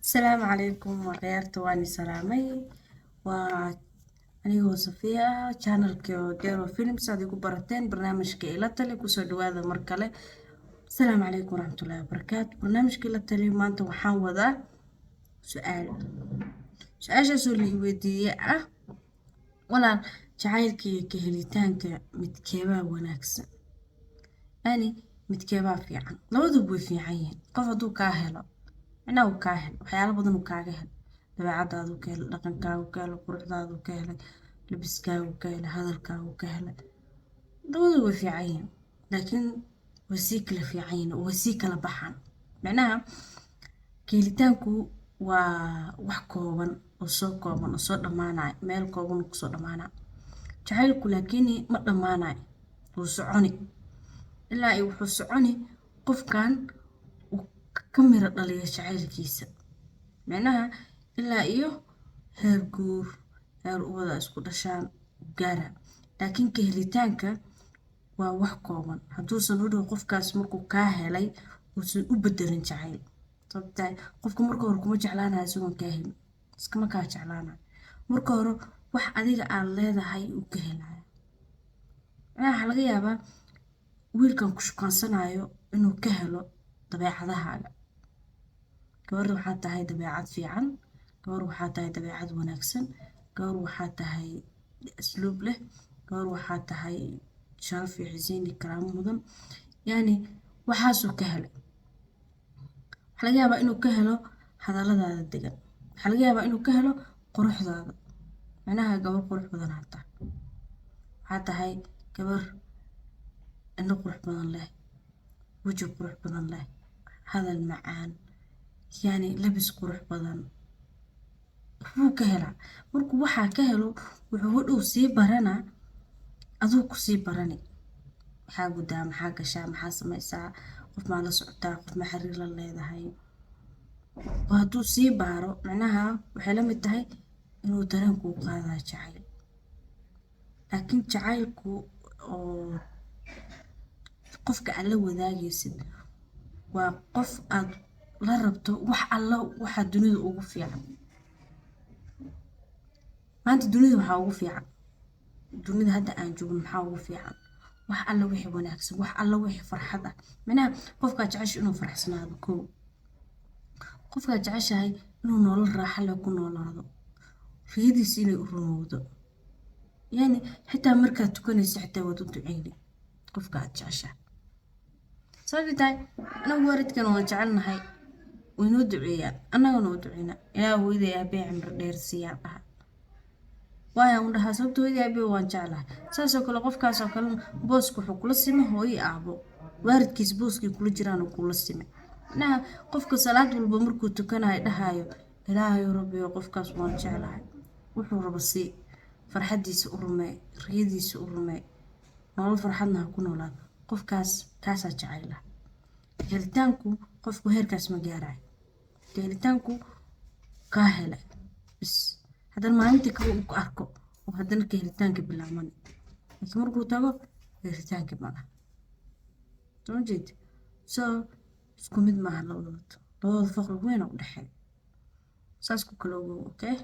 السلام عليكم وغيرت واني سلامي وأنيقو صفية channelka Dero Films aad igu barateen barnaamijka ila tali kusoo dhawaada mar kale. Asalaamu calaykum waraxmatullaahi wabarakaatu. Barnaamijka ila tali maanta waxaan wadaa su-aal. Su-aashaasoo la i weydiiyey ah walaal jacaylka iyo ka helitaanka midkeebaa wanaagsan. Yani midkeebaa fiican. Labaduba way fiican yihiin. Qof hadduu kaa helo uu kaa helo waxyaalo badan uu kaaga helo. dabeecadaadu ka helo, dhaqankaagu ka helo, quruxdaadu ka helay, labiskaagu ka helay, hadalkaagu ka helay. Labaduba way fiican yihiin. Laakiin way sii kala fiican yihiin oo way sii kala baxaan. Macnaha keelitaanku waa wax kooban oo soo dhamaanaya meel kooban oo kusoo dhamaanaya. Jacaylku laakiin ma dhamaanayo. Wuu soconi ilaa ay wuxuu soconi qofkan uu ka miro dhaliyo jacaylkiisa. Macnaha ilaa iyo heer guur heer ubada isku dhashaan gaara. Laakiin ka helitaanka waa wax kooban. Hadduusan u dhow qofkaas markuu kaa helay uusan u bedelin jacayl. Sababtoo qofka marka hore kuma jeclaanayo isagoon kaa helin. Iskama kaa jeclaanayo. Marka hore wax adiga aad leedahay uu ka helayo. Waxaa laga yaabaa wiilkan ku shukaansanayo inuu ka helo dabeecadahaaga. Gabar waxaa tahay dabeecad fiican, gabar waxaa tahay dabeecad wanaagsan, gabar waxaa tahay asluub leh, gabar waxaa tahay sharaf iyo xisiin iyo karaamo mudan. Yani waxaasuu ka helay. Waxaa laga yaabaa inuu ka helo hadalladaada degan. Waxaa laga yaabaa inuu ka helo quruxdaada. Macnaha gabar qurux badan aad tahay. Waxaa tahay gabar indho qurux badan leh, waji qurux badan leh, hadal macaan, yani labis qurux badan. Wuxuu ka helaa. Markuu waxaa ka helo wuxuu u dhow sii barana aduu ku sii barani. Maxaa gudaa, maxaa gashaa, maxaa samaysaa, qof maa la socotaa, qof ma xiriir la leedahay. Hadduu sii baaro macnaha waxay la mid tahay inuu dareenku u qaadaa jacayl. Laakiin jacaylku oo qofka aad la wadaagaysid waa qof aad la rabto wax alla waxa dunida ugu fiican. Maanta dunida waxaa ugu fiican. Dunida hadda aan joogno maxaa ugu fiican. Wax alla wixii wanaagsan, wax alla wixii farxad ah. Macnaha qofka jecesha inuu faraxsanaado koow. Qofka jeceshahay inuu nolol raaxo leh ku noolaado. Riyadiisa inay u rumowdo. Yani xitaa markaad tukanayso xitaa waad u duceyni qofka aad jeceshahay. Sababtoo anagu waalidkan waan jecelnahay way noo duceeyaan annagana u duceyna ilaa hooyaday aabbe cimri dheer siiyaan dhaha. Waayo u dhahaa sababtoo hooyaday aabbe waan jeclahay. Saasoo kale qofkaas oo kale booska wuxuu kula simay hooyo aabbo. Waalidkiis booskii kula jiraan oo kula simay. Macnaha qofka salaad walba markuu tukanayo dhahayo ilaahay rabbi qofkaas waan jeclahay. Wuxuu rabo si farxadiisa u rumee, riyadiisa u rumee. Nolol farxadna ku noolaado. Qofkaas kaasaa jacayl ah. Helitaanku qofku heerkaas ma gaaray. Helitaanku ka helay bis haddana maalintii kale uu ku arko oo haddana ka helitaanka bilaabman. Laakiin markuu tago helitaanka ma laha. Soo jeed. Isku mid maaha labadooda. Labadooda farqi weyn u dhexeeya. Saas ku kala ogow, okay?